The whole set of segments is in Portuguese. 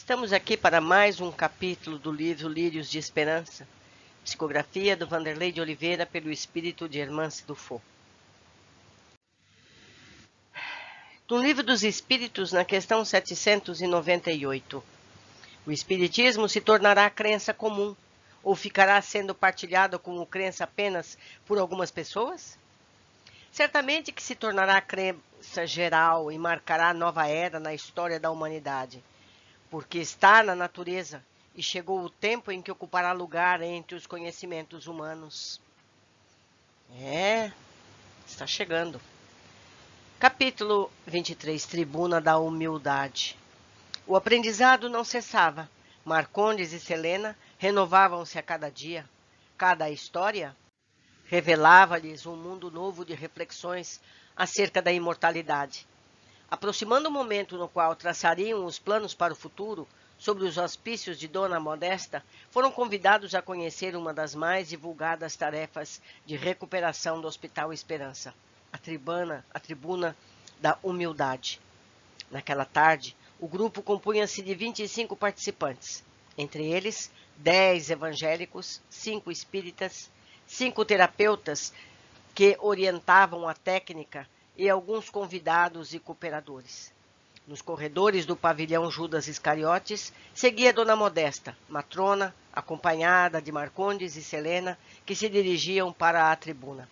Estamos aqui para mais um capítulo do livro Lírios de Esperança, psicografia do Vanderlei de Oliveira pelo espírito de Hermance Dufour. No Livro dos Espíritos, na questão 798, o espiritismo se tornará crença comum ou ficará sendo partilhado como crença apenas por algumas pessoas? Certamente que se tornará crença geral e marcará nova era na história da humanidade, porque está na natureza e chegou o tempo em que ocupará lugar entre os conhecimentos humanos. Está chegando. Capítulo 23, Tribuna da Humildade. O aprendizado não cessava. Marcondes e Selena renovavam-se a cada dia. Cada história revelava-lhes um mundo novo de reflexões acerca da imortalidade. Aproximando o momento no qual traçariam os planos para o futuro, sob os auspícios de Dona Modesta, foram convidados a conhecer uma das mais divulgadas tarefas de recuperação do Hospital Esperança, a tribuna da humildade. Naquela tarde, o grupo compunha-se de 25 participantes, entre eles 10 evangélicos, 5 espíritas, 5 terapeutas que orientavam a técnica e alguns convidados e cooperadores. Nos corredores do pavilhão Judas Iscariotes, seguia Dona Modesta, matrona, acompanhada de Marcondes e Selena, que se dirigiam para a tribuna.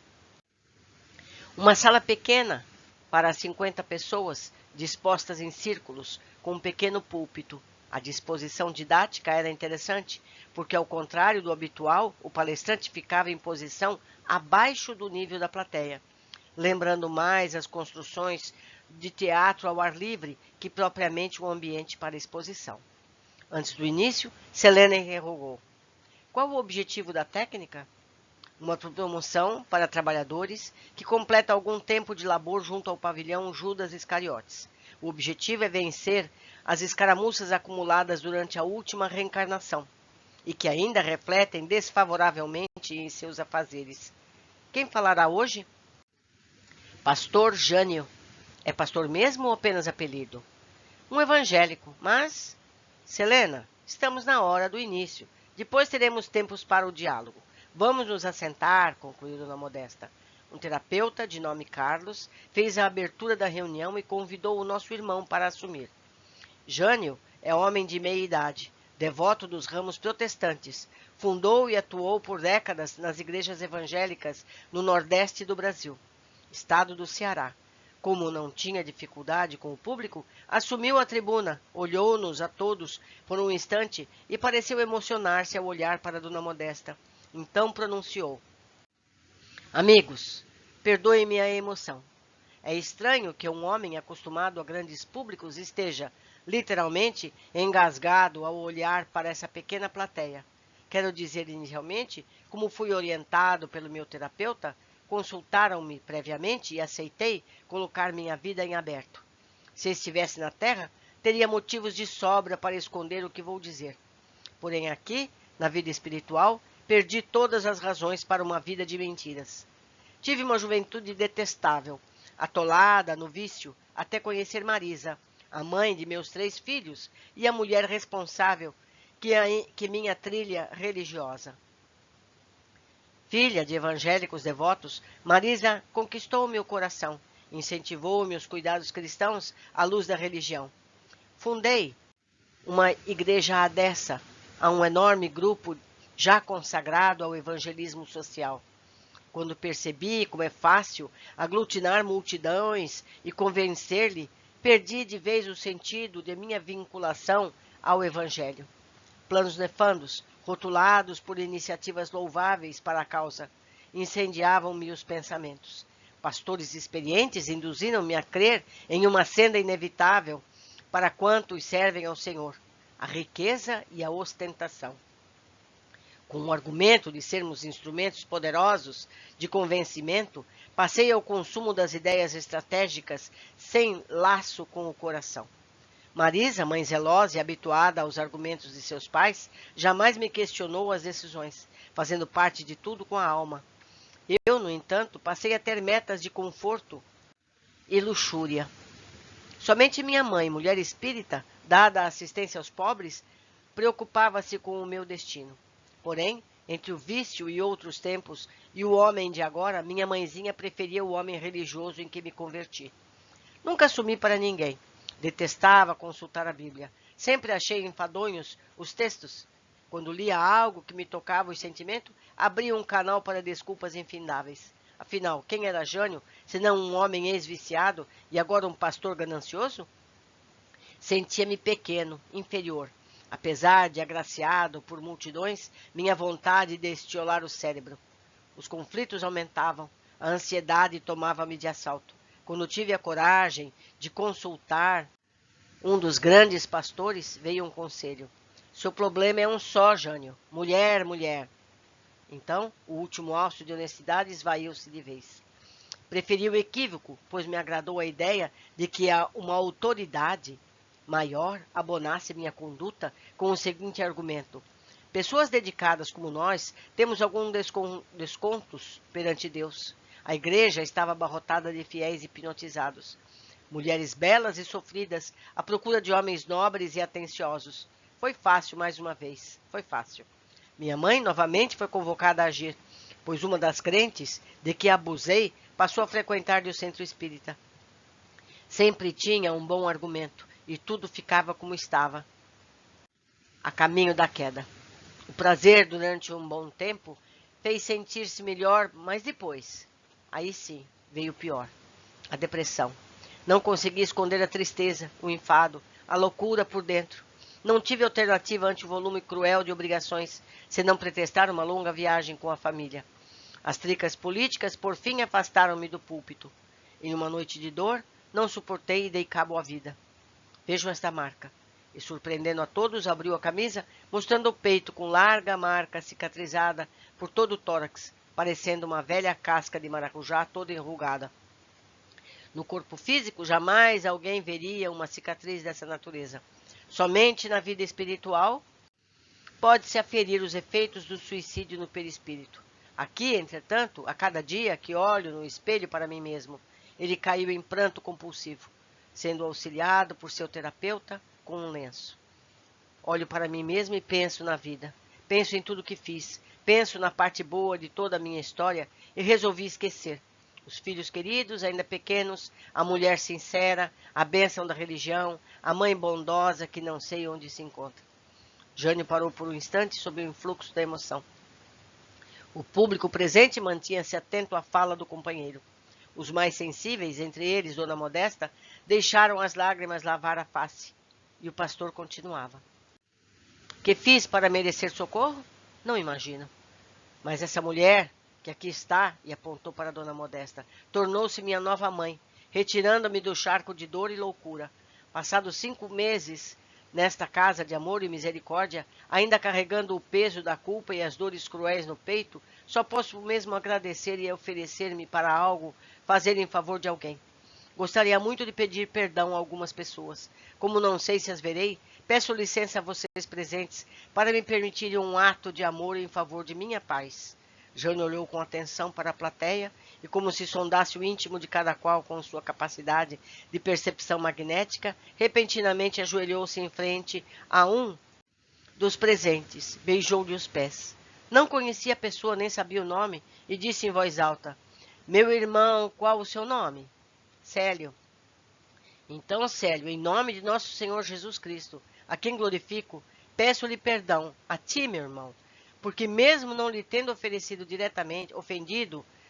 Uma sala pequena, para 50 pessoas, dispostas em círculos, com um pequeno púlpito. A disposição didática era interessante, porque, ao contrário do habitual, o palestrante ficava em posição abaixo do nível da plateia, lembrando mais as construções de teatro ao ar livre que propriamente um ambiente para exposição. Antes do início, Selena interrogou: qual o objetivo da técnica? Uma promoção para trabalhadores que completa algum tempo de labor junto ao pavilhão Judas Iscariotes. O objetivo é vencer as escaramuças acumuladas durante a última reencarnação e que ainda refletem desfavoravelmente em seus afazeres. Quem falará hoje? Pastor Jânio. É pastor mesmo ou apenas apelido? Um evangélico, mas... Selena, estamos na hora do início. Depois teremos tempos para o diálogo. Vamos nos assentar, concluiu Dona Modesta. Um terapeuta, de nome Carlos, fez a abertura da reunião e convidou o nosso irmão para assumir. Jânio é homem de meia idade, devoto dos ramos protestantes. Fundou e atuou por décadas nas igrejas evangélicas no nordeste do Brasil, estado do Ceará. Como não tinha dificuldade com o público, assumiu a tribuna, olhou-nos a todos por um instante e pareceu emocionar-se ao olhar para Dona Modesta. Então pronunciou: amigos, perdoem-me a emoção. É estranho que um homem acostumado a grandes públicos esteja, literalmente, engasgado ao olhar para essa pequena plateia. Quero dizer, inicialmente, como fui orientado pelo meu terapeuta, consultaram-me previamente e aceitei colocar minha vida em aberto. Se estivesse na Terra, teria motivos de sobra para esconder o que vou dizer. Porém aqui, na vida espiritual, perdi todas as razões para uma vida de mentiras. Tive uma juventude detestável, atolada no vício, até conhecer Marisa, a mãe de meus 3 filhos e a mulher responsável que minha trilha religiosa. Filha de evangélicos devotos, Marisa conquistou meu coração, incentivou-me os cuidados cristãos à luz da religião. Fundei uma igreja adessa a um enorme grupo já consagrado ao evangelismo social. Quando percebi como é fácil aglutinar multidões e convencer-lhe, perdi de vez o sentido de minha vinculação ao evangelho. Planos nefandos, rotulados por iniciativas louváveis para a causa, incendiavam-me os pensamentos. Pastores experientes induziram-me a crer em uma senda inevitável para quantos servem ao Senhor, a riqueza e a ostentação. Com o argumento de sermos instrumentos poderosos de convencimento, passei ao consumo das ideias estratégicas sem laço com o coração. Marisa, mãe zelosa e habituada aos argumentos de seus pais, jamais me questionou as decisões, fazendo parte de tudo com a alma. Eu, no entanto, passei a ter metas de conforto e luxúria. Somente minha mãe, mulher espírita, dada a assistência aos pobres, preocupava-se com o meu destino. Porém, entre o vício e outros tempos e o homem de agora, minha mãezinha preferia o homem religioso em que me converti. Nunca assumi para ninguém. Detestava consultar a Bíblia. Sempre achei enfadonhos os textos. Quando lia algo que me tocava os sentimentos, abria um canal para desculpas infindáveis. Afinal, quem era Jânio, senão um homem ex-viciado e agora um pastor ganancioso? Sentia-me pequeno, inferior. Apesar de agraciado por multidões, minha vontade de estiolar o cérebro. Os conflitos aumentavam, a ansiedade tomava-me de assalto. Quando tive a coragem de consultar um dos grandes pastores, veio um conselho. Seu problema é um só, Jânio. Mulher, mulher. Então, o último alço de honestidade esvaiu-se de vez. Preferi o equívoco, pois me agradou a ideia de que uma autoridade maior abonasse minha conduta com o seguinte argumento. Pessoas dedicadas como nós temos alguns descontos perante Deus. A igreja estava abarrotada de fiéis hipnotizados. Mulheres belas e sofridas, à procura de homens nobres e atenciosos. Foi fácil mais uma vez. Foi fácil. Minha mãe novamente foi convocada a agir, pois uma das crentes de que abusei passou a frequentar o centro espírita. Sempre tinha um bom argumento e tudo ficava como estava, a caminho da queda. O prazer durante um bom tempo fez sentir-se melhor, mas depois, aí sim, veio o pior, a depressão. Não consegui esconder a tristeza, o enfado, a loucura por dentro. Não tive alternativa ante o volume cruel de obrigações, senão pretextar uma longa viagem com a família. As tricas políticas, por fim, afastaram-me do púlpito. Em uma noite de dor, não suportei e dei cabo à vida. Vejam esta marca. E, surpreendendo a todos, abriu a camisa, mostrando o peito com larga marca cicatrizada por todo o tórax, parecendo uma velha casca de maracujá toda enrugada. No corpo físico, jamais alguém veria uma cicatriz dessa natureza. Somente na vida espiritual pode-se aferir os efeitos do suicídio no perispírito. Aqui, entretanto, a cada dia que olho no espelho para mim mesmo, ele caiu em pranto compulsivo, sendo auxiliado por seu terapeuta com um lenço. Olho para mim mesmo e penso na vida. Penso em tudo que fiz. Penso na parte boa de toda a minha história e resolvi esquecer. Os filhos queridos, ainda pequenos, a mulher sincera, a bênção da religião, a mãe bondosa que não sei onde se encontra. Jânio parou por um instante sob o influxo da emoção. O público presente mantinha-se atento à fala do companheiro. Os mais sensíveis, entre eles Dona Modesta, deixaram as lágrimas lavar a face. E o pastor continuava. Que fiz para merecer socorro? Não imagino. Mas essa mulher, que aqui está, e apontou para Dona Modesta, tornou-se minha nova mãe, retirando-me do charco de dor e loucura. Passados 5 meses nesta casa de amor e misericórdia, ainda carregando o peso da culpa e as dores cruéis no peito, só posso mesmo agradecer e oferecer-me para algo, fazer em favor de alguém. Gostaria muito de pedir perdão a algumas pessoas. Como não sei se as verei, peço licença a vocês presentes para me permitirem um ato de amor em favor de minha paz. Jânio olhou com atenção para a plateia e, como se sondasse o íntimo de cada qual com sua capacidade de percepção magnética, repentinamente ajoelhou-se em frente a um dos presentes, beijou-lhe os pés. Não conhecia a pessoa nem sabia o nome e disse em voz alta: Meu irmão, qual o seu nome? Célio. Então, Célio, em nome de nosso Senhor Jesus Cristo, a quem glorifico, peço-lhe perdão, a ti, meu irmão, porque mesmo não lhe tendo ofendido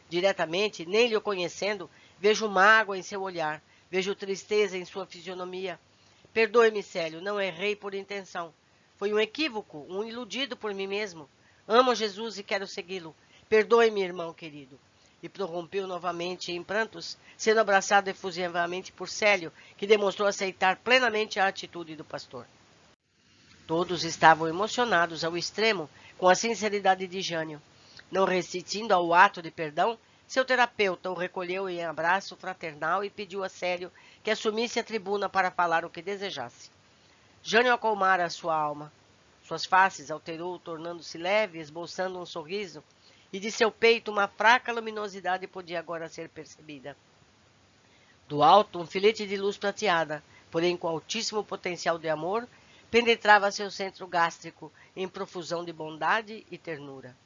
diretamente, nem lhe o conhecendo, vejo mágoa em seu olhar, vejo tristeza em sua fisionomia. Perdoe-me, Célio, não errei por intenção. Foi um equívoco, um iludido por mim mesmo. Amo Jesus e quero segui-lo. Perdoe-me, irmão querido. E prorrompeu novamente em prantos, sendo abraçado efusivamente por Célio, que demonstrou aceitar plenamente a atitude do pastor. Todos estavam emocionados ao extremo com a sinceridade de Jânio. Não resistindo ao ato de perdão, seu terapeuta o recolheu em abraço fraternal e pediu a Célio que assumisse a tribuna para falar o que desejasse. Jânio acalmara a sua alma. Suas faces alterou, tornando-se leve, esboçando um sorriso, e de seu peito uma fraca luminosidade podia agora ser percebida. Do alto, um filete de luz prateada porém com altíssimo potencial de amor, penetrava seu centro gástrico em profusão de bondade e ternura.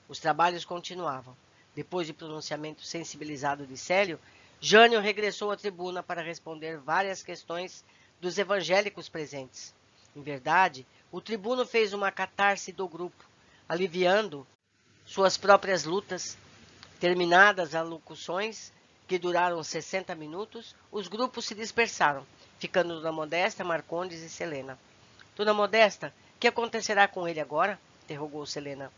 Os trabalhos continuavam. Depois de pronunciamento sensibilizado de Célio, Jânio regressou à tribuna para responder várias questões dos evangélicos presentes. Em verdade, o tribuno fez uma catarse do grupo, aliviando suas próprias lutas. Terminadas as alocuções, que duraram 60 minutos, os grupos se dispersaram, ficando Dona Modesta, Marcondes e Selena. Dona Modesta, que acontecerá com ele agora? Interrogou Selena.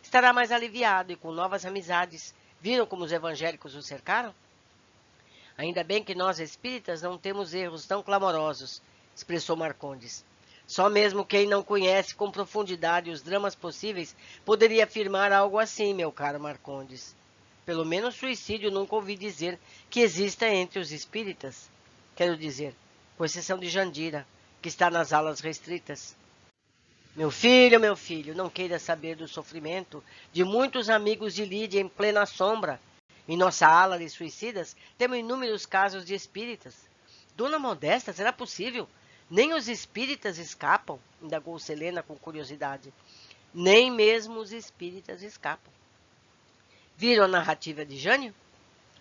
Estará mais aliviado e com novas amizades. Viram como os evangélicos o cercaram? Ainda bem que nós espíritas não temos erros tão clamorosos, expressou Marcondes. Só mesmo quem não conhece com profundidade os dramas possíveis poderia afirmar algo assim, meu caro Marcondes. Pelo menos suicídio nunca ouvi dizer que exista entre os espíritas. Quero dizer, com exceção de Jandira, que está nas alas restritas. Meu filho, não queira saber do sofrimento de muitos amigos de Lídia em plena sombra. Em nossa ala de suicidas, temos inúmeros casos de espíritas. Dona Modesta, será possível? Nem os espíritas escapam, indagou Selena com curiosidade. Nem mesmo os espíritas escapam. Viram a narrativa de Jânio?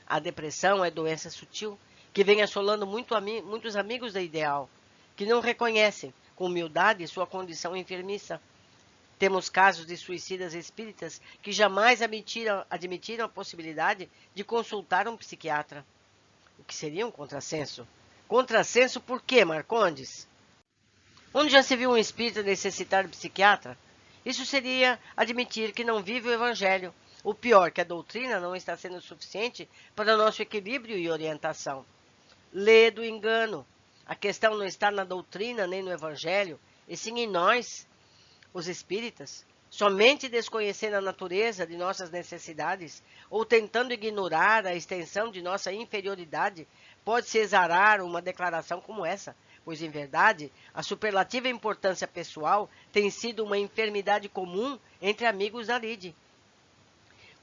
A depressão é doença sutil, que vem assolando muitos amigos da Ideal, que não reconhecem, com humildade, sua condição enfermiça. Temos casos de suicidas espíritas que jamais admitiram a possibilidade de consultar um psiquiatra. O que seria um contrassenso? Contrassenso por quê, Marcondes? Onde já se viu um espírita necessitar de psiquiatra? Isso seria admitir que não vive o evangelho. O pior, que a doutrina não está sendo suficiente para nosso equilíbrio e orientação. Lê do engano. A questão não está na doutrina nem no evangelho, e sim em nós, os espíritas. Somente desconhecendo a natureza de nossas necessidades ou tentando ignorar a extensão de nossa inferioridade, pode-se exarar uma declaração como essa, pois, em verdade, a superlativa importância pessoal tem sido uma enfermidade comum entre amigos da Lide.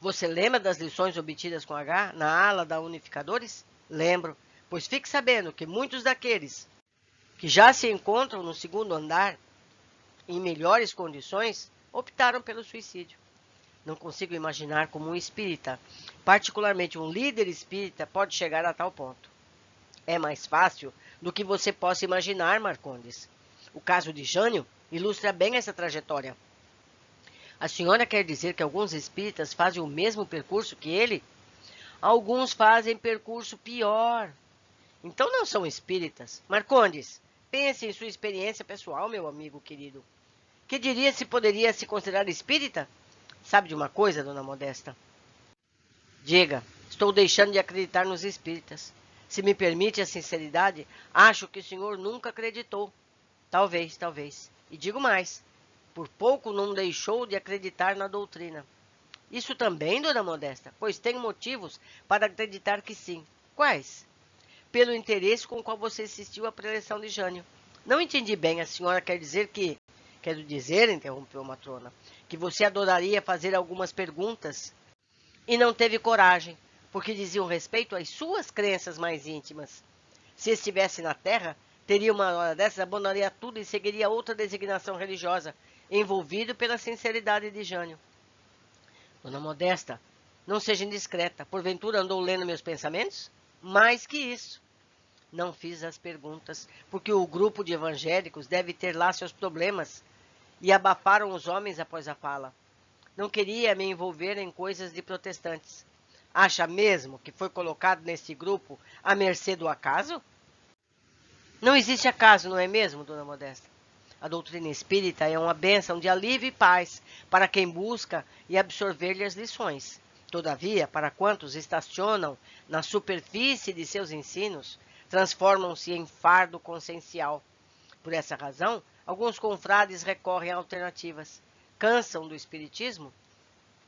Você lembra das lições obtidas com H na ala da Unificadores? Lembro, pois fique sabendo que muitos daqueles que já se encontram no segundo andar em melhores condições optaram pelo suicídio. Não consigo imaginar como um espírita, particularmente um líder espírita, pode chegar a tal ponto. É mais fácil do que você possa imaginar, Marcondes. O caso de Jânio ilustra bem essa trajetória. A senhora quer dizer que alguns espíritas fazem o mesmo percurso que ele? Alguns fazem percurso pior. Então não são espíritas. Marcondes, pense em sua experiência pessoal, meu amigo querido. Que diria se poderia se considerar espírita? Sabe de uma coisa, Dona Modesta? Diga, estou deixando de acreditar nos espíritas. Se me permite a sinceridade, acho que o senhor nunca acreditou. Talvez. E digo mais, por pouco não deixou de acreditar na doutrina. Isso também, Dona Modesta, pois tenho motivos para acreditar que sim. Quais? Pelo interesse com o qual você assistiu à preleção de Jânio. Não entendi bem, a senhora quer dizer que... Quero dizer, interrompeu a matrona, que você adoraria fazer algumas perguntas e não teve coragem, porque diziam respeito às suas crenças mais íntimas. Se estivesse na terra, teria uma hora dessas, abandonaria tudo e seguiria outra designação religiosa, envolvido pela sinceridade de Jânio. Dona Modesta, não seja indiscreta. Porventura andou lendo meus pensamentos? Mais que isso. Não fiz as perguntas, porque o grupo de evangélicos deve ter lá seus problemas, e abafaram os homens após a fala. Não queria me envolver em coisas de protestantes. Acha mesmo que foi colocado nesse grupo à mercê do acaso? Não existe acaso, não é mesmo, Dona Modesta? A doutrina espírita é uma bênção de alívio e paz para quem busca e absorver-lhe as lições. Todavia, para quantos estacionam na superfície de seus ensinos, transformam-se em fardo consciencial. Por essa razão, alguns confrades recorrem a alternativas. Cansam do espiritismo?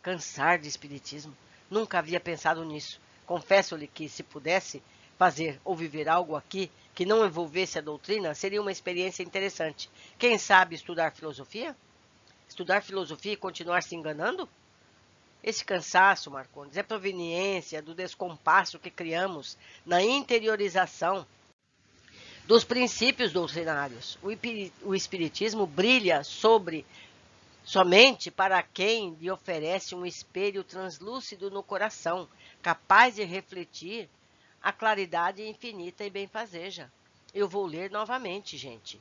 Cansar de espiritismo? Nunca havia pensado nisso. Confesso-lhe que, se pudesse fazer ou viver algo aqui que não envolvesse a doutrina, seria uma experiência interessante. Quem sabe estudar filosofia? Estudar filosofia e continuar se enganando? Esse cansaço, Marcondes, é proveniência do descompasso que criamos na interiorização dos princípios doutrinários. O Espiritismo brilha somente para quem lhe oferece um espelho translúcido no coração, capaz de refletir a claridade infinita e benfazeja. Eu vou ler novamente, gente.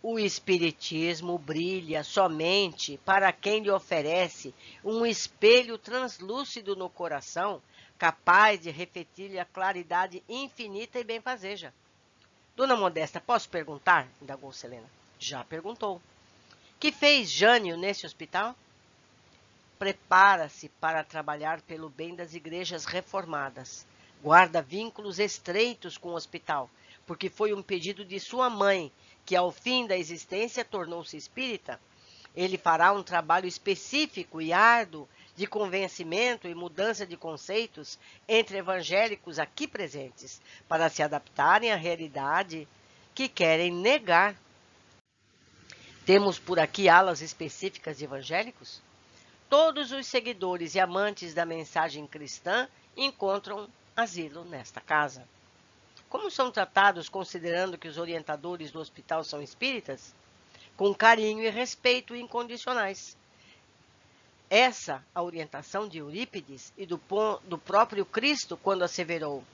O Espiritismo brilha somente para quem lhe oferece um espelho translúcido no coração, capaz de refletir a claridade infinita e benfazeja. Dona Modesta, posso perguntar? Indagou Selena. Já perguntou. Que fez Jânio nesse hospital? Prepara-se para trabalhar pelo bem das igrejas reformadas. Guarda vínculos estreitos com o hospital, porque foi um pedido de sua mãe, que ao fim da existência tornou-se espírita. Ele fará um trabalho específico e árduo de convencimento e mudança de conceitos entre evangélicos aqui presentes, para se adaptarem à realidade que querem negar. Temos por aqui alas específicas de evangélicos? Todos os seguidores e amantes da mensagem cristã encontram asilo nesta casa. Como são tratados considerando que os orientadores do hospital são espíritas? Com carinho e respeito incondicionais. Essa a orientação de Eurípides e do próprio Cristo quando asseverou: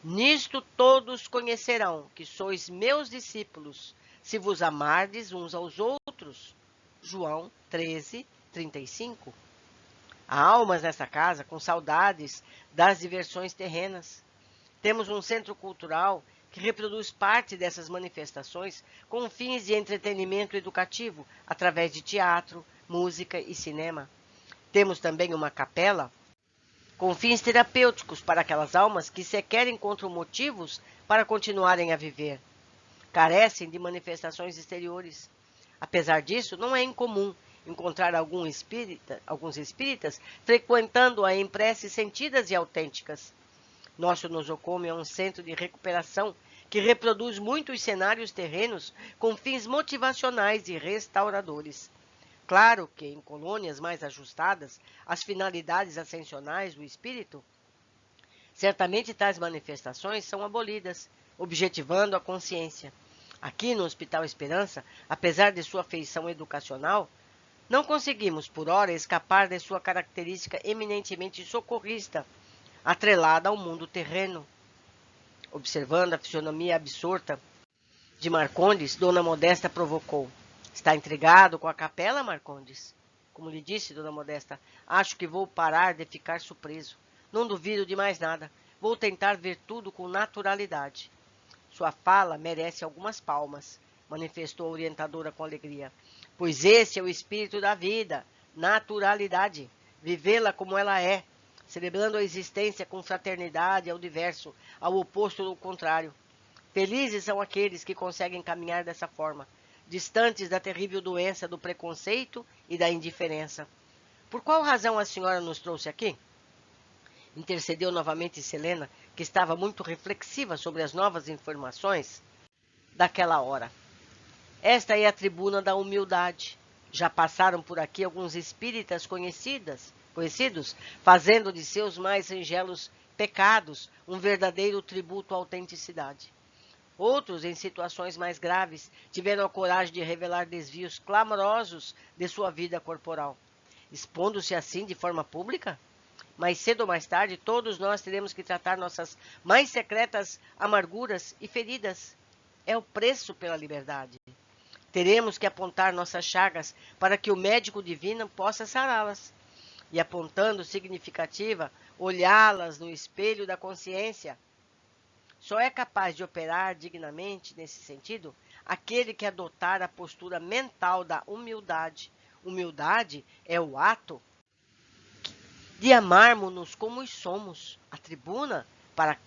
nisto todos conhecerão que sois meus discípulos, se vos amardes uns aos outros. João 13:35. Há almas nessa casa com saudades das diversões terrenas. Temos um centro cultural que reproduz parte dessas manifestações com fins de entretenimento educativo, através de teatro, música e cinema. Temos também uma capela com fins terapêuticos para aquelas almas que sequer encontram motivos para continuarem a viver. Carecem de manifestações exteriores. Apesar disso, não é incomum encontrar alguns espíritas frequentando-a em preces sentidas e autênticas. Nosso nosocômio é um centro de recuperação que reproduz muitos cenários terrenos com fins motivacionais e restauradores. Claro que, em colônias mais ajustadas às finalidades ascensionais do espírito, certamente tais manifestações são abolidas, objetivando a consciência. Aqui no Hospital Esperança, apesar de sua feição educacional, não conseguimos, por ora, escapar de sua característica eminentemente socorrista, atrelada ao mundo terreno. Observando a fisionomia absorta de Marcondes, Dona Modesta provocou: está intrigado com a capela, Marcondes? Como lhe disse, Dona Modesta, acho que vou parar de ficar surpreso. Não duvido de mais nada. Vou tentar ver tudo com naturalidade. Sua fala merece algumas palmas, manifestou a orientadora com alegria. Pois esse é o espírito da vida, naturalidade, vivê-la como ela é, celebrando a existência com fraternidade ao diverso, ao oposto do contrário. Felizes são aqueles que conseguem caminhar dessa forma, distantes da terrível doença do preconceito e da indiferença. Por qual razão a senhora nos trouxe aqui? Intercedeu novamente Selena, que estava muito reflexiva sobre as novas informações daquela hora. Esta é a tribuna da humildade. Já passaram por aqui alguns espíritas conhecidos, fazendo de seus mais singelos pecados um verdadeiro tributo à autenticidade. Outros, em situações mais graves, tiveram a coragem de revelar desvios clamorosos de sua vida corporal, expondo-se assim de forma pública. Mais cedo ou mais tarde, todos nós teremos que tratar nossas mais secretas amarguras e feridas. É o preço pela liberdade. Teremos que apontar nossas chagas para que o médico divino possa sará-las. E apontando significativa, olhá-las no espelho da consciência. Só é capaz de operar dignamente nesse sentido aquele que adotar a postura mental da humildade. Humildade é o ato de amarmos-nos como somos. A tribuna, para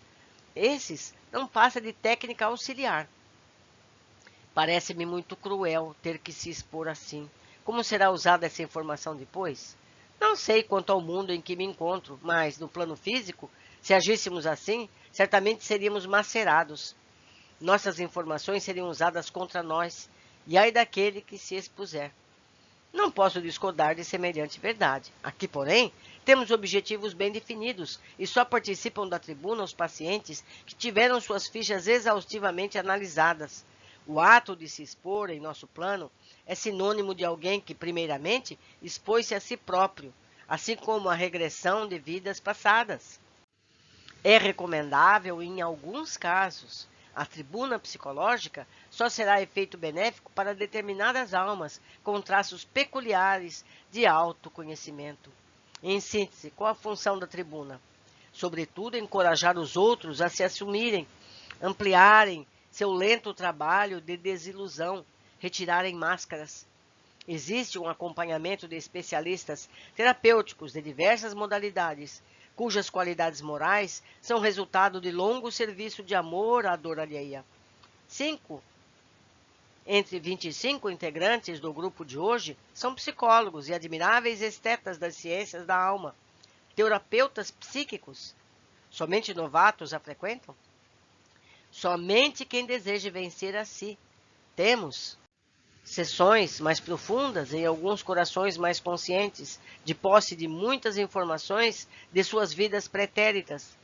esses, não passa de técnica auxiliar. Parece-me muito cruel ter que se expor assim. Como será usada essa informação depois? Não sei quanto ao mundo em que me encontro, mas, no plano físico, se agíssemos assim, certamente seríamos macerados. Nossas informações seriam usadas contra nós, e ai daquele que se expuser. Não posso discordar de semelhante verdade. Aqui, porém, temos objetivos bem definidos e só participam da tribuna os pacientes que tiveram suas fichas exaustivamente analisadas. O ato de se expor em nosso plano é sinônimo de alguém que, primeiramente, expôs-se a si próprio, assim como a regressão de vidas passadas. É recomendável, em alguns casos, a tribuna psicológica só será efeito benéfico para determinadas almas com traços peculiares de autoconhecimento. Em síntese, qual a função da tribuna? Sobretudo, encorajar os outros a se assumirem, ampliarem seu lento trabalho de desilusão, retirarem máscaras. Existe um acompanhamento de especialistas terapêuticos de diversas modalidades, cujas qualidades morais são resultado de longo serviço de amor à dor alheia. Entre 25 integrantes do grupo de hoje são psicólogos e admiráveis estetas das ciências da alma, terapeutas psíquicos. Somente novatos a frequentam? Somente quem deseja vencer a si. Temos sessões mais profundas em alguns corações mais conscientes, de posse de muitas informações de suas vidas pretéritas.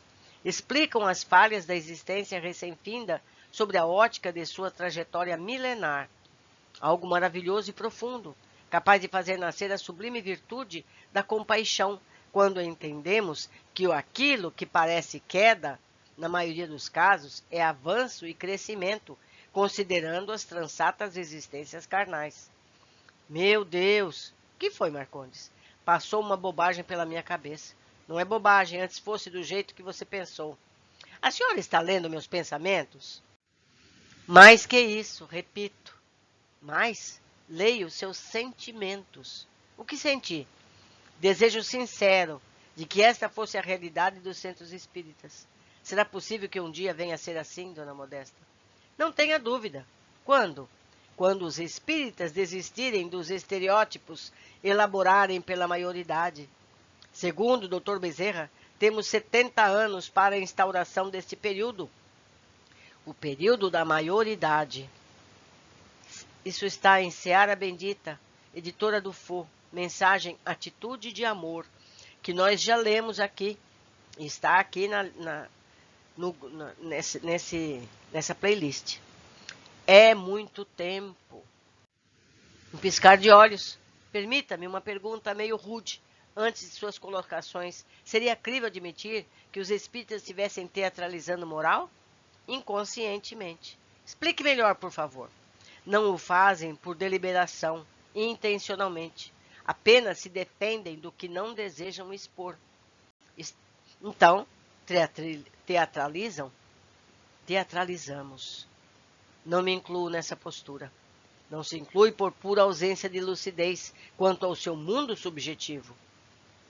Explicam as falhas da existência recém-finda sobre a ótica de sua trajetória milenar. Algo maravilhoso e profundo, capaz de fazer nascer a sublime virtude da compaixão, quando entendemos que aquilo que parece queda, na maioria dos casos, é avanço e crescimento, considerando as transatas existências carnais. Meu Deus! O que foi, Marcondes? Passou uma bobagem pela minha cabeça. Não é bobagem, antes fosse do jeito que você pensou. A senhora está lendo meus pensamentos? Mais que isso, repito. Mas leio seus sentimentos. O que senti? Desejo sincero de que esta fosse a realidade dos centros espíritas. Será possível que um dia venha a ser assim, dona Modesta? Não tenha dúvida. Quando? Quando os espíritas desistirem dos estereótipos elaborarem pela maioridade. Segundo o Dr. Bezerra, temos 70 anos para a instauração deste período. O período da maioridade. Isso está em Seara Bendita, editora do Fô, mensagem Atitude de Amor, que nós já lemos aqui. Está aqui nessa playlist. É muito tempo. Um piscar de olhos. Permita-me uma pergunta meio rude. Antes de suas colocações, seria crível admitir que os espíritas estivessem teatralizando moral? Inconscientemente. Explique melhor, por favor. Não o fazem por deliberação, intencionalmente. Apenas se defendem do que não desejam expor. Então, teatralizam? Teatralizamos. Não me incluo nessa postura. Não se inclui por pura ausência de lucidez quanto ao seu mundo subjetivo.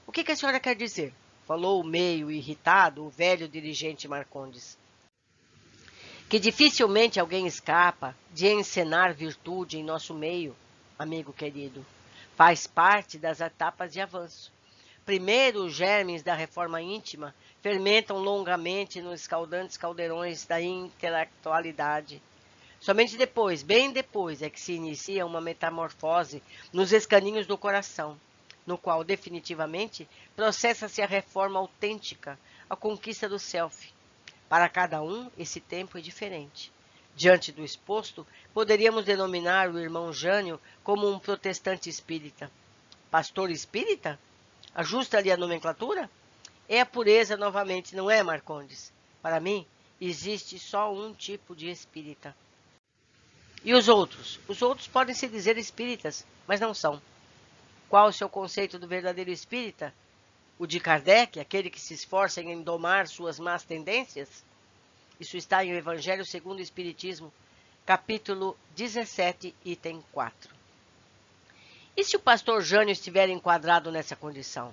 O que a senhora quer dizer? Falou meio irritado o velho dirigente Marcondes. Que dificilmente alguém escapa de encenar virtude em nosso meio, amigo querido. Faz parte das etapas de avanço. Primeiro, os germes da reforma íntima fermentam longamente nos escaldantes caldeirões da intelectualidade. Somente depois, bem depois, é que se inicia uma metamorfose nos escaninhos do coração, no qual definitivamente processa-se a reforma autêntica, a conquista do self. Para cada um, esse tempo é diferente. Diante do exposto, poderíamos denominar o irmão Jânio como um protestante espírita. Pastor espírita? Ajusta-lhe a nomenclatura? É a pureza novamente, não é, Marcondes? Para mim, existe só um tipo de espírita. E os outros? Os outros podem se dizer espíritas, mas não são. Qual o seu conceito do verdadeiro espírita? O de Kardec, aquele que se esforça em domar suas más tendências? Isso está em O Evangelho segundo o Espiritismo, capítulo 17, item 4. E se o pastor Jânio estiver enquadrado nessa condição?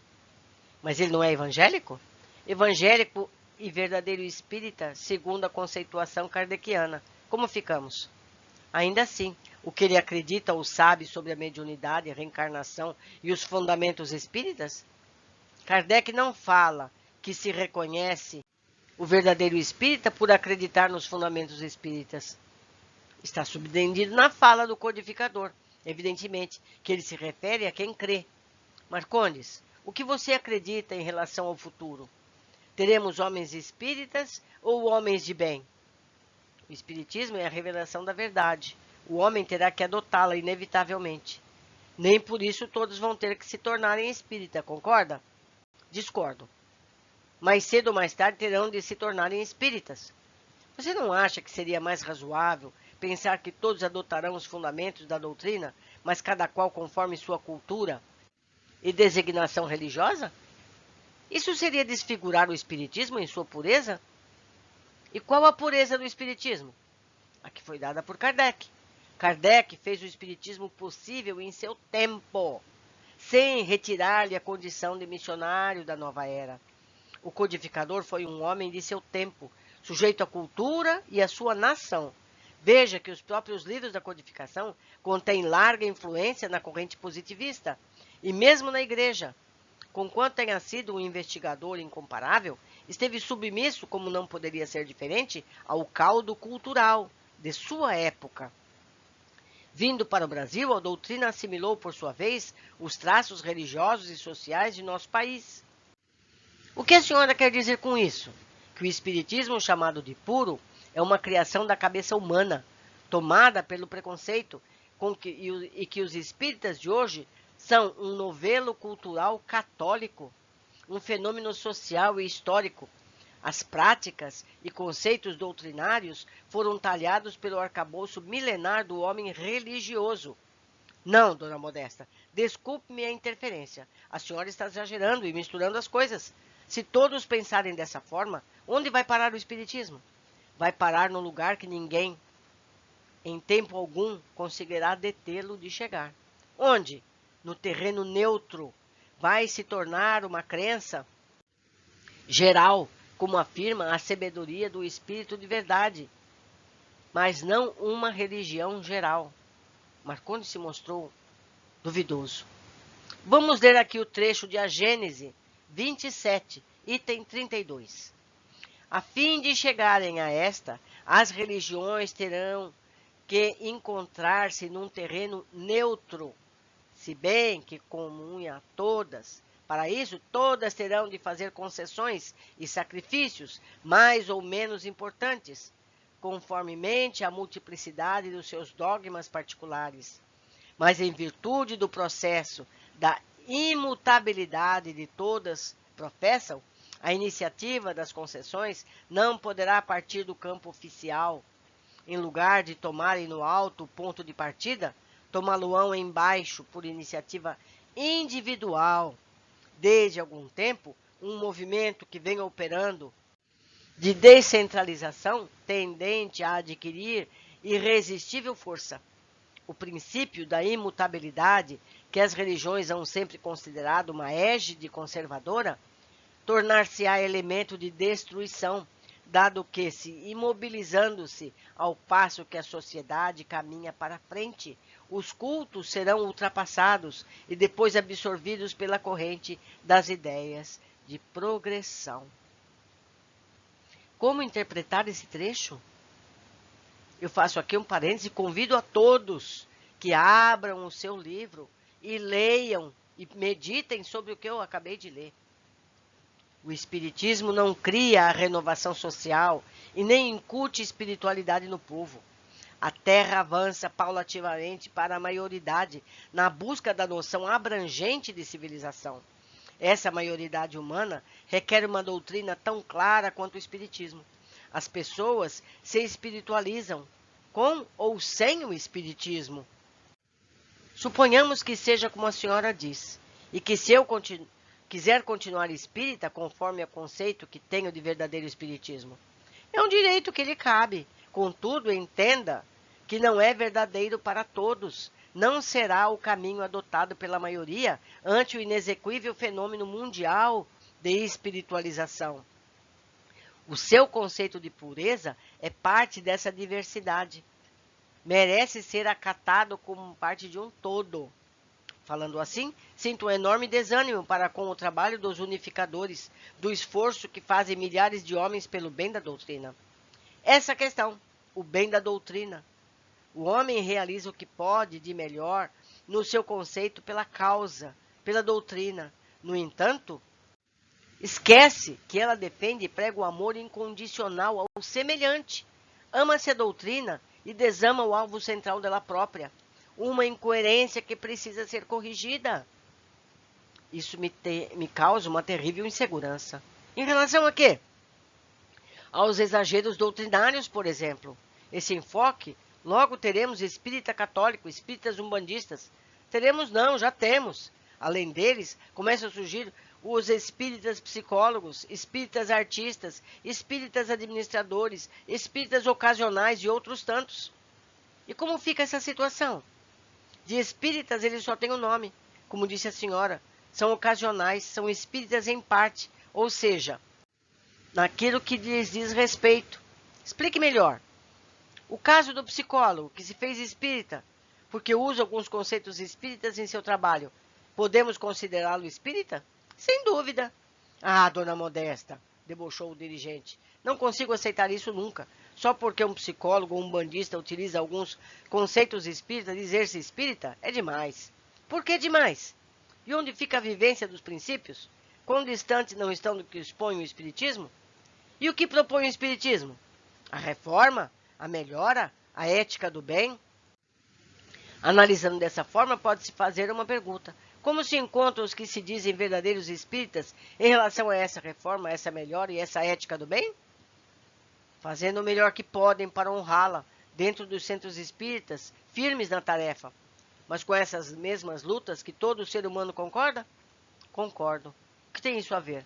Mas ele não é evangélico? Evangélico e verdadeiro espírita, segundo a conceituação kardeciana. Como ficamos? Ainda assim, o que ele acredita ou sabe sobre a mediunidade, a reencarnação e os fundamentos espíritas? Kardec não fala que se reconhece o verdadeiro espírita por acreditar nos fundamentos espíritas. Está subentendido na fala do codificador. Evidentemente que ele se refere a quem crê. Marcondes, o que você acredita em relação ao futuro? Teremos homens espíritas ou homens de bem? O espiritismo é a revelação da verdade. O homem terá que adotá-la inevitavelmente. Nem por isso todos vão ter que se tornarem espírita, concorda? Discordo. Mais cedo ou mais tarde terão de se tornarem espíritas. Você não acha que seria mais razoável pensar que todos adotarão os fundamentos da doutrina, mas cada qual conforme sua cultura e designação religiosa? Isso seria desfigurar o espiritismo em sua pureza? E qual a pureza do espiritismo? A que foi dada por Kardec. Kardec fez o espiritismo possível em seu tempo, sem retirar-lhe a condição de missionário da nova era. O codificador foi um homem de seu tempo, sujeito à cultura e à sua nação. Veja que os próprios livros da codificação contêm larga influência na corrente positivista, e mesmo na igreja. Conquanto tenha sido um investigador incomparável, esteve submisso, como não poderia ser diferente, ao caldo cultural de sua época. Vindo para o Brasil, a doutrina assimilou, por sua vez, os traços religiosos e sociais de nosso país. O que a senhora quer dizer com isso? Que o espiritismo, chamado de puro, é uma criação da cabeça humana, tomada pelo preconceito, e que os espíritas de hoje são um novelo cultural católico, um fenômeno social e histórico. As práticas e conceitos doutrinários foram talhados pelo arcabouço milenar do homem religioso. Não, dona Modesta, desculpe-me a interferência. A senhora está exagerando e misturando as coisas. Se todos pensarem dessa forma, onde vai parar o espiritismo? Vai parar no lugar que ninguém, em tempo algum, conseguirá detê-lo de chegar. Onde? No terreno neutro. Vai se tornar uma crença geral, como afirma a sabedoria do Espírito de verdade, mas não uma religião geral. Marcondes se mostrou duvidoso. Vamos ler aqui o trecho de A Gênese 27, item 32. A fim de chegarem a esta, as religiões terão que encontrar-se num terreno neutro, se bem que comum a todas. Para isso, todas terão de fazer concessões e sacrifícios mais ou menos importantes, conformemente à multiplicidade dos seus dogmas particulares. Mas em virtude do processo da imutabilidade de todas professam, a iniciativa das concessões não poderá partir do campo oficial. Em lugar de tomarem no alto o ponto de partida, tomá-lo-ão embaixo por iniciativa individual. Desde algum tempo, um movimento que vem operando de descentralização tendente a adquirir irresistível força. O princípio da imutabilidade, que as religiões hão sempre considerado uma égide conservadora, tornar-se-á elemento de destruição, dado que, se imobilizando-se ao passo que a sociedade caminha para frente, os cultos serão ultrapassados e depois absorvidos pela corrente das ideias de progressão. Como interpretar esse trecho? Eu faço aqui um parêntese e convido a todos que abram o seu livro e leiam e meditem sobre o que eu acabei de ler. O Espiritismo não cria a renovação social e nem incute espiritualidade no povo. A Terra avança paulatinamente para a maioridade na busca da noção abrangente de civilização. Essa maioridade humana requer uma doutrina tão clara quanto o Espiritismo. As pessoas se espiritualizam com ou sem o Espiritismo. Suponhamos que seja como a senhora diz, e que se eu quiser continuar espírita, conforme o conceito que tenho de verdadeiro espiritismo, é um direito que lhe cabe. Contudo, entenda que não é verdadeiro para todos. Não será o caminho adotado pela maioria ante o inexequível fenômeno mundial de espiritualização. O seu conceito de pureza é parte dessa diversidade. Merece ser acatado como parte de um todo. Falando assim, sinto um enorme desânimo para com o trabalho dos unificadores, do esforço que fazem milhares de homens pelo bem da doutrina. Essa questão, o bem da doutrina, O homem realiza o que pode de melhor no seu conceito pela causa, pela doutrina. No entanto, esquece que ela defende e prega o amor incondicional ao semelhante. Ama-se a doutrina e desama o alvo central dela própria. Uma incoerência que precisa ser corrigida. Isso me causa uma terrível insegurança. Em relação a quê? Aos exageros doutrinários, por exemplo. Esse enfoque, logo teremos espírita católico, espíritas umbandistas. Teremos não, já temos. Além deles, começam a surgir os espíritas psicólogos, espíritas artistas, espíritas administradores, espíritas ocasionais e outros tantos. E como fica essa situação? De espíritas ele só tem o nome, como disse a senhora, são ocasionais, são espíritas em parte, ou seja, naquilo que lhes diz respeito. Explique melhor. O caso do psicólogo que se fez espírita, porque usa alguns conceitos espíritas em seu trabalho, podemos considerá-lo espírita? Sem dúvida. Ah, dona Modesta, debochou o dirigente, não consigo aceitar isso nunca. Só porque um psicólogo ou um bandista utiliza alguns conceitos espíritas, dizer-se espírita é demais. Por que demais? E onde fica a vivência dos princípios? Quão distantes não estão do que expõe o espiritismo? E o que propõe o espiritismo? A reforma, a melhora, a ética do bem? Analisando dessa forma, pode-se fazer uma pergunta. Como se encontram os que se dizem verdadeiros espíritas em relação a essa reforma, a essa melhora e essa ética do bem? Fazendo o melhor que podem para honrá-la, dentro dos centros espíritas, firmes na tarefa. Mas com essas mesmas lutas que todo ser humano concorda? Concordo. O que tem isso a ver?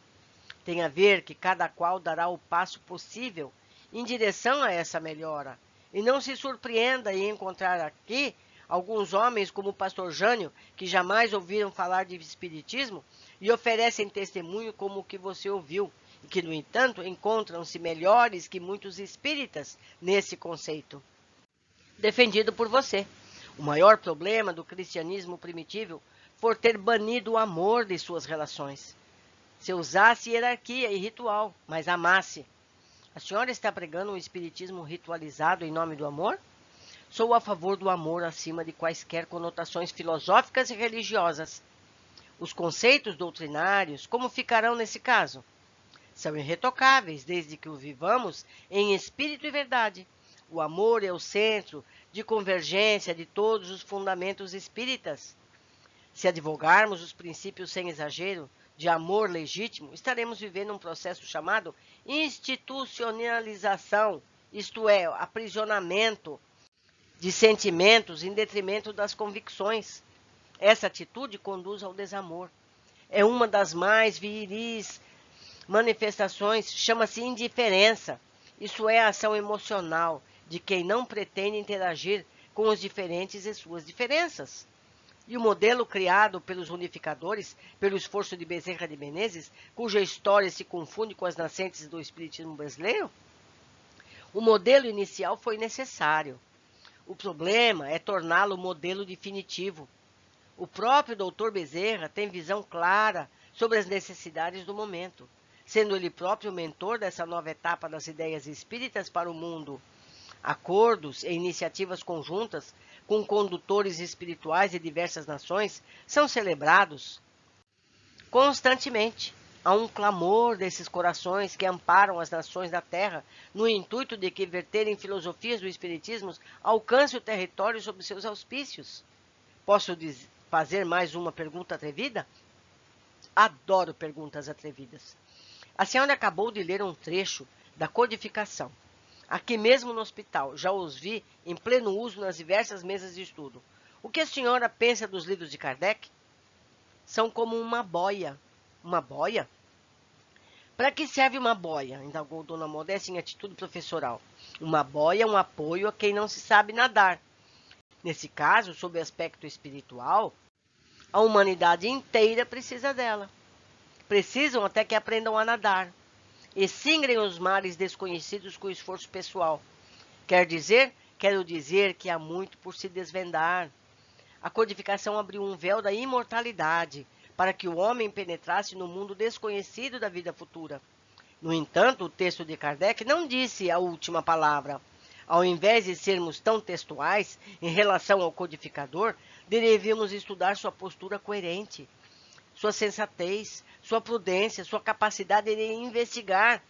Tem a ver que cada qual dará o passo possível em direção a essa melhora. E não se surpreenda em encontrar aqui alguns homens como o pastor Jânio, que jamais ouviram falar de espiritismo e oferecem testemunho como o que você ouviu, e que, no entanto, encontram-se melhores que muitos espíritas nesse conceito, defendido por você. O maior problema do cristianismo primitivo foi ter banido o amor de suas relações. Se usasse hierarquia e ritual, mas amasse. A senhora está pregando um espiritismo ritualizado em nome do amor? Sou a favor do amor acima de quaisquer conotações filosóficas e religiosas. Os conceitos doutrinários, como ficarão nesse caso? São irretocáveis, desde que o vivamos em espírito e verdade. O amor é o centro de convergência de todos os fundamentos espíritas. Se advogarmos os princípios sem exagero, de amor legítimo, estaremos vivendo um processo chamado institucionalização, isto é, aprisionamento de sentimentos em detrimento das convicções. Essa atitude conduz ao desamor. É uma das mais viris manifestações, chama-se indiferença. Isso é a ação emocional de quem não pretende interagir com os diferentes e suas diferenças. E o modelo criado pelos unificadores, pelo esforço de Bezerra de Menezes, cuja história se confunde com as nascentes do espiritismo brasileiro? O modelo inicial foi necessário. O problema é torná-lo modelo definitivo. O próprio Dr. Bezerra tem visão clara sobre as necessidades do momento, sendo ele próprio mentor dessa nova etapa das ideias espíritas para o mundo. Acordos e iniciativas conjuntas com condutores espirituais de diversas nações são celebrados constantemente. Há um clamor desses corações que amparam as nações da Terra no intuito de que verterem filosofias do espiritismo alcance o território sob seus auspícios. Posso fazer mais uma pergunta atrevida? Adoro perguntas atrevidas. A senhora acabou de ler um trecho da codificação. Aqui mesmo no hospital, já os vi em pleno uso nas diversas mesas de estudo. O que a senhora pensa dos livros de Kardec? São como uma boia. Uma boia? Para que serve uma boia? Indagou Dona Modesta em atitude professoral. Uma boia é um apoio a quem não se sabe nadar. Nesse caso, sob o aspecto espiritual, a humanidade inteira precisa dela. Precisam até que aprendam a nadar e singrem os mares desconhecidos com esforço pessoal. Quero dizer que há muito por se desvendar. A codificação abriu um véu da imortalidade para que o homem penetrasse no mundo desconhecido da vida futura. No entanto, o texto de Kardec não disse a última palavra. Ao invés de sermos tão textuais em relação ao codificador, deveríamos estudar sua postura coerente, sua sensatez, sua prudência, sua capacidade de investigar.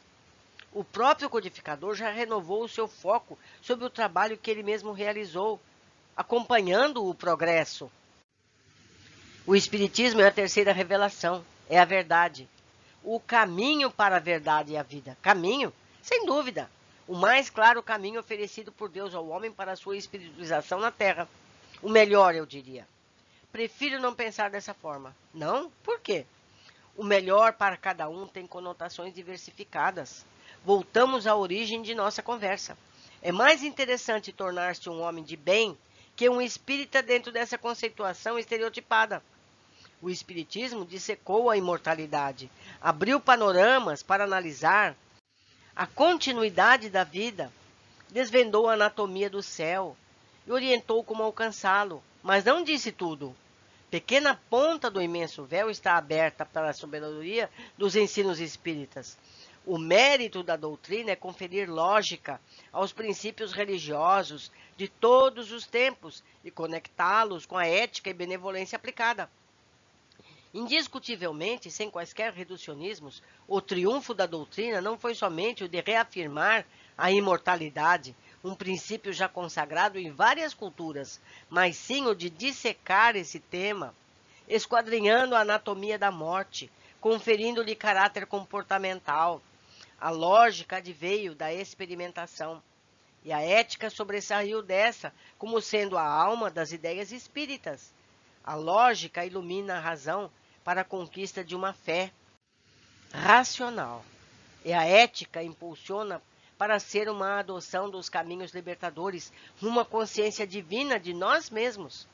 O próprio codificador já renovou o seu foco sobre o trabalho que ele mesmo realizou, acompanhando o progresso. O Espiritismo é a terceira revelação, é a verdade. O caminho para a verdade e a vida. Caminho, sem dúvida. O mais claro caminho oferecido por Deus ao homem para a sua espiritualização na Terra. O melhor, eu diria. Prefiro não pensar dessa forma. Não? Por quê? O melhor para cada um tem conotações diversificadas. Voltamos à origem de nossa conversa. É mais interessante tornar-se um homem de bem que um espírita dentro dessa conceituação estereotipada. O Espiritismo dissecou a imortalidade, abriu panoramas para analisar a continuidade da vida, desvendou a anatomia do céu e orientou como alcançá-lo, mas não disse tudo. Pequena ponta do imenso véu está aberta para a sabedoria dos ensinos espíritas. O mérito da doutrina é conferir lógica aos princípios religiosos de todos os tempos e conectá-los com a ética e benevolência aplicada. Indiscutivelmente, sem quaisquer reducionismos, o triunfo da doutrina não foi somente o de reafirmar a imortalidade, um princípio já consagrado em várias culturas, mas sim o de dissecar esse tema, esquadrinhando a anatomia da morte, conferindo-lhe caráter comportamental. A lógica adveio da experimentação, e a ética sobressaiu dessa como sendo a alma das ideias espíritas. A lógica ilumina a razão para a conquista de uma fé racional, e a ética impulsiona para ser uma adoção dos caminhos libertadores, uma consciência divina de nós mesmos.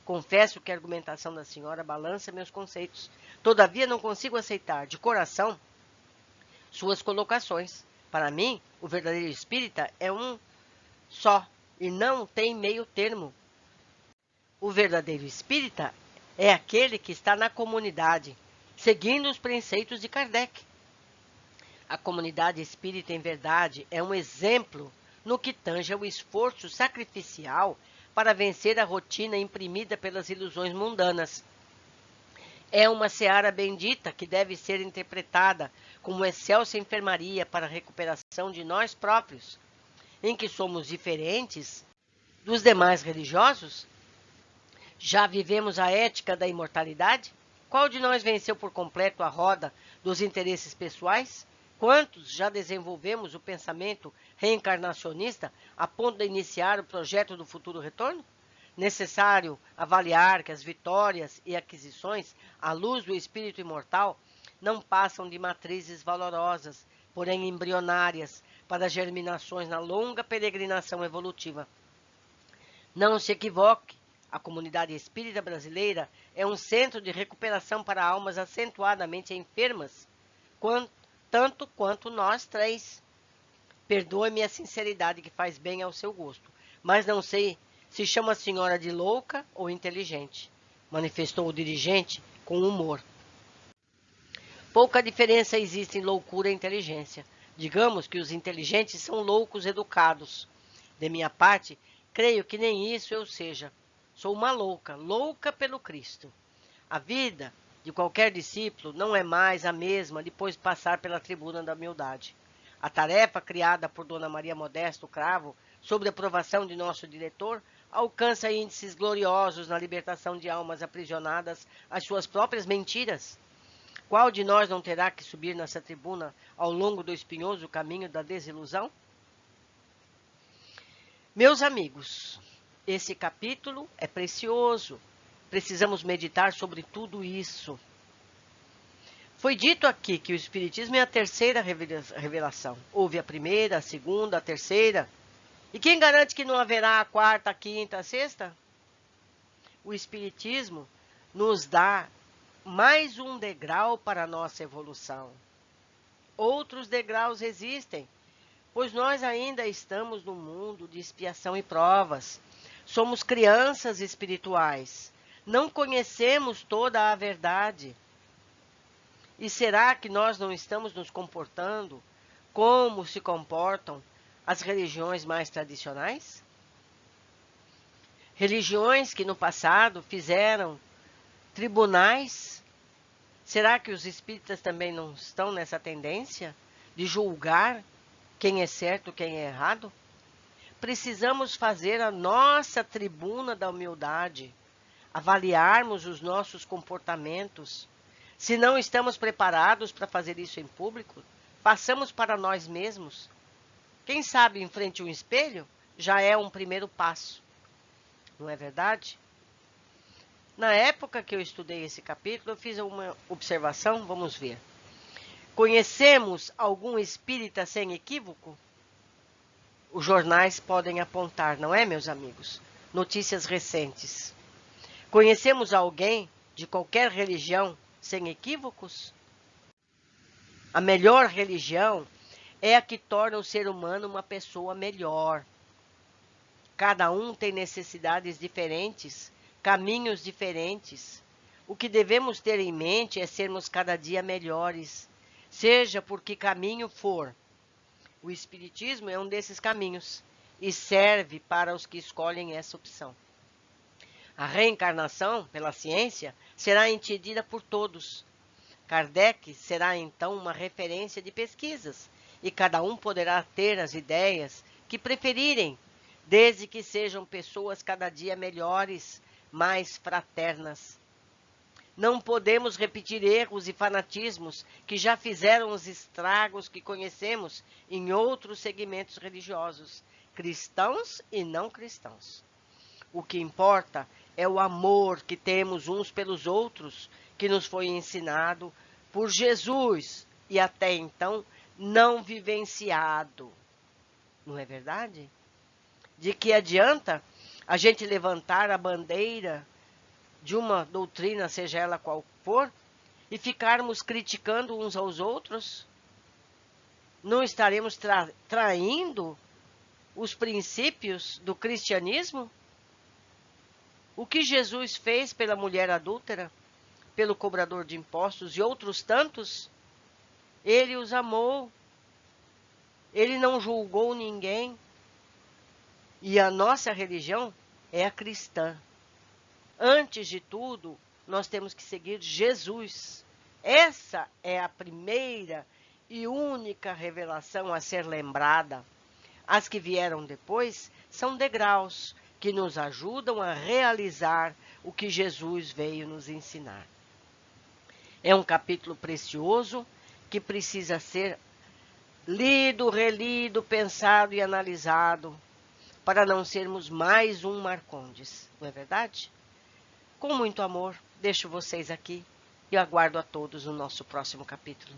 Confesso que a argumentação da senhora balança meus conceitos. Todavia, não consigo aceitar, de coração, suas colocações. Para mim, o verdadeiro espírita é um só, e não tem meio termo. O verdadeiro espírita é aquele que está na comunidade, seguindo os preceitos de Kardec. A comunidade espírita, em verdade, é um exemplo no que tange ao esforço sacrificial para vencer a rotina imprimida pelas ilusões mundanas. É uma seara bendita que deve ser interpretada como excelsa enfermaria para a recuperação de nós próprios, em que somos diferentes dos demais religiosos. Já vivemos a ética da imortalidade? Qual de nós venceu por completo a roda dos interesses pessoais? Quantos já desenvolvemos o pensamento reencarnacionista a ponto de iniciar o projeto do futuro retorno? Necessário avaliar que as vitórias e aquisições à luz do espírito imortal não passam de matrizes valorosas, porém embrionárias, para germinações na longa peregrinação evolutiva. Não se equivoque, a comunidade espírita brasileira é um centro de recuperação para almas acentuadamente enfermas, tanto quanto nós três. Perdoe-me a sinceridade que faz bem ao seu gosto, mas não sei se chama a senhora de louca ou inteligente, manifestou o dirigente com humor. Pouca diferença existe em loucura e inteligência. Digamos que os inteligentes são loucos educados. De minha parte, creio que nem isso eu seja. Sou uma louca, louca pelo Cristo. A vida de qualquer discípulo não é mais a mesma depois de passar pela tribuna da humildade. A tarefa criada por Dona Maria Modesto Cravo, sob a aprovação de nosso diretor, alcança índices gloriosos na libertação de almas aprisionadas às suas próprias mentiras. Qual de nós não terá que subir nessa tribuna ao longo do espinhoso caminho da desilusão? Meus amigos, esse capítulo é precioso. Precisamos meditar sobre tudo isso. Foi dito aqui que o Espiritismo é a terceira revelação. Houve a primeira, a segunda, a terceira. E quem garante que não haverá a quarta, a quinta, a sexta? O Espiritismo nos dá mais um degrau para a nossa evolução. Outros degraus existem, pois nós ainda estamos no mundo de expiação e provas. Somos crianças espirituais. Não conhecemos toda a verdade. E será que nós não estamos nos comportando como se comportam as religiões mais tradicionais? Religiões que no passado fizeram tribunais. Será que os espíritas também não estão nessa tendência de julgar quem é certo, quem é errado? Precisamos fazer a nossa tribuna da humildade, avaliarmos os nossos comportamentos. Se não estamos preparados para fazer isso em público, façamos para nós mesmos. Quem sabe em frente a um espelho já é um primeiro passo. Não é verdade? Na época que eu estudei esse capítulo, eu fiz uma observação, vamos ver. Conhecemos algum espírita sem equívoco? Os jornais podem apontar, não é, meus amigos? Notícias recentes. Conhecemos alguém de qualquer religião sem equívocos? A melhor religião é a que torna o ser humano uma pessoa melhor. Cada um tem necessidades diferentes, caminhos diferentes. O que devemos ter em mente é sermos cada dia melhores, seja por que caminho for. O Espiritismo é um desses caminhos e serve para os que escolhem essa opção. A reencarnação, pela ciência, será entendida por todos. Kardec será então uma referência de pesquisas e cada um poderá ter as ideias que preferirem, desde que sejam pessoas cada dia melhores, mais fraternas. Não podemos repetir erros e fanatismos que já fizeram os estragos que conhecemos em outros segmentos religiosos, cristãos e não cristãos. O que importa é o amor que temos uns pelos outros, que nos foi ensinado por Jesus e até então não vivenciado. Não é verdade? De que adianta a gente levantar a bandeira de uma doutrina, seja ela qual for, e ficarmos criticando uns aos outros? Não estaremos traindo os princípios do cristianismo? O que Jesus fez pela mulher adúltera, pelo cobrador de impostos e outros tantos, ele os amou. Ele não julgou ninguém. E a nossa religião é a cristã. Antes de tudo, nós temos que seguir Jesus. Essa é a primeira e única revelação a ser lembrada. As que vieram depois são degraus que nos ajudam a realizar o que Jesus veio nos ensinar. É um capítulo precioso que precisa ser lido, relido, pensado e analisado para não sermos mais um Marcondes, não é verdade? Com muito amor, deixo vocês aqui e aguardo a todos no nosso próximo capítulo.